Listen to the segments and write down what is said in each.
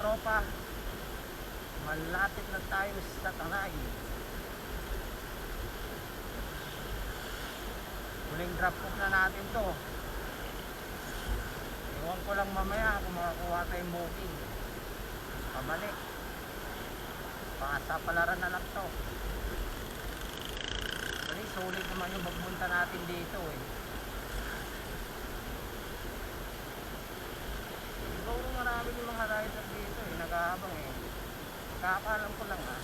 tropa, malapit na tayo sa Tanay. Huling drop off na natin to. Iwan ko lang mamaya kung makakuha tayong booking pabalik. Pakasapalaran na lang to. Kasi sulit naman yung pagpunta natin dito eh. Siguro marami yung mga rider dito eh, nag-aabang eh. Kakaalam ko lang ha.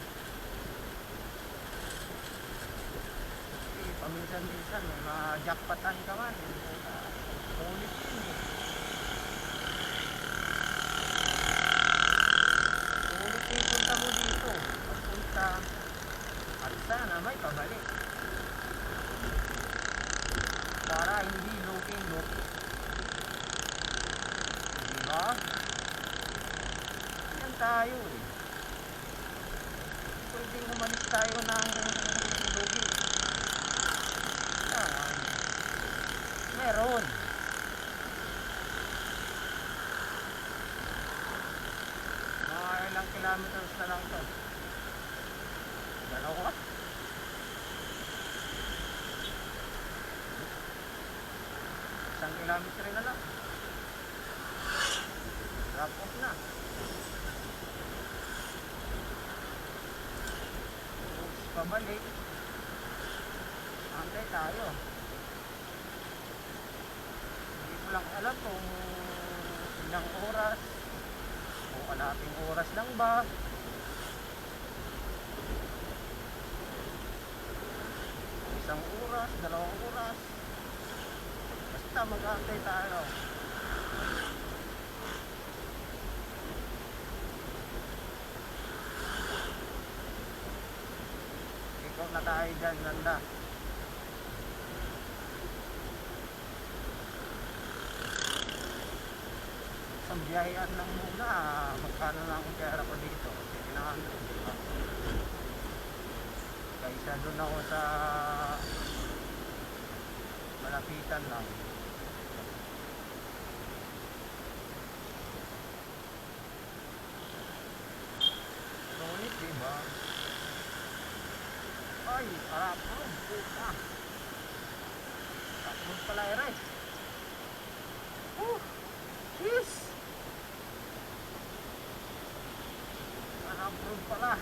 Eh, paminsan-minsan eh, ma-jackpotan ka man eh. Sulit yun eh. Sulit yung punta mo dito. Pagpunta at sana may pabalik. Para hindi looking. Diba? Yan tayo eh. Pwedeng umalis tayo ng looking. Yan. Meron. Mga ilang kilometers na lang to. Dalawa. Isang kilometer na lang. Drop off na. Oops, pabalik. Antay tayo. Hindi ko lang alam kung ilang oras o kalating oras lang ba. Isang oras, 2 oras. Basta mag-antay tayo. Ikaw na tayo dyan, ganda. Isang biyahean lang muna. Magkano lang ang pera ko dito? 700, diba? Kaysa doon ako sa malapitan lang. Sulit, diba? Ay, harap mo, puta. Takbon pala ere. Jeez. Harap mo pala.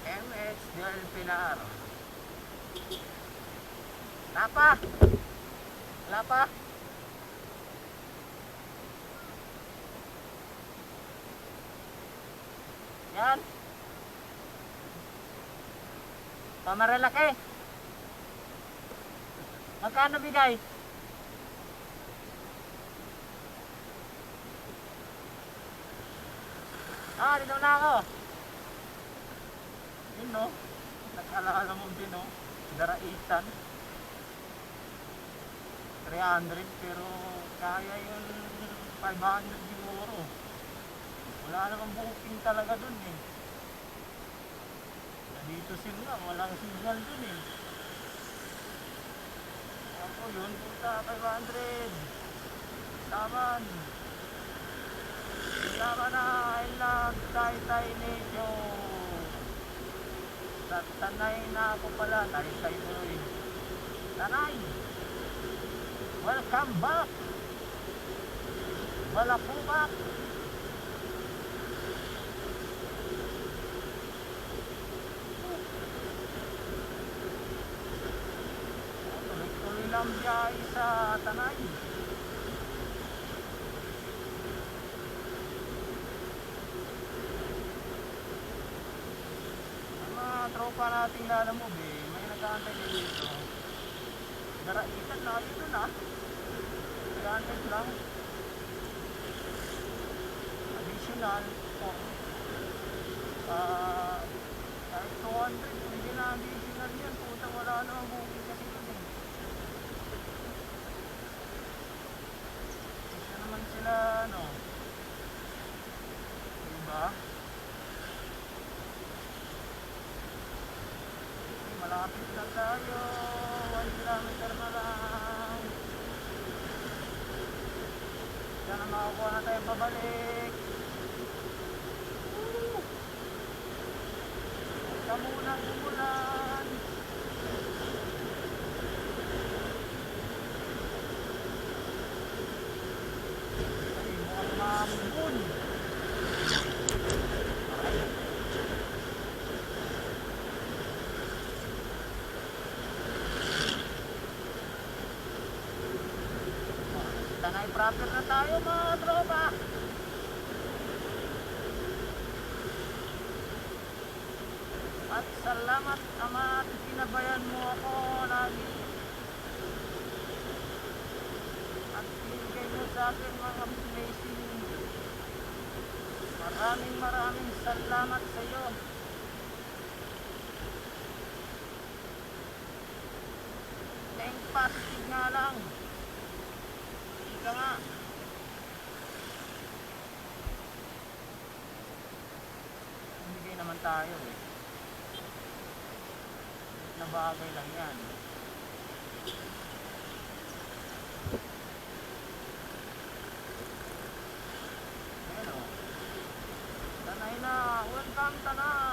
MH Del Pilar. Lapa. Lapa. Yan. Pamaralaki. Magkano bigay? Dito na ako. Yun no. Nag-alala mo din no. Daraitan. 300 pero kaya yun 500 siguro. Wala namang booking talaga dun eh. Dito sila, walang signal dun eh. Ako yun, puta, 500. Taman. Tama na, I love Taytay Medyo. Sa Tanay na ako pala, Taytay boy. Tanay. Welcome back. Balapubak. Tuloy-tuloy lang biyahe sa Tanay. Ang mga tropa nating lalamog eh, may nag-aantay din dito. Daraitan na dito na. 300 lang. Additional po. Kahit 200, hindi na additional yan. Puta, wala namang booking kasi dun eh. Isa naman sila, ano. Diba? Malapit na tayo. 1 kilometer na lang. Sana makakuha na tayong pabalik. Woo! Kamunang umulan. Ay, mukhang mamon. Tanay proper na tayo mga tropa. At salamat Ama at pinabayan mo ako lagi. At binigay mo sa akin mga blessing. Maraming salamat sa iyo. Think positive nga lang. Ika nga. Bigay naman tayo eh. Na bagay lang yan. Ayan o. Tanay na. Welcome tanay.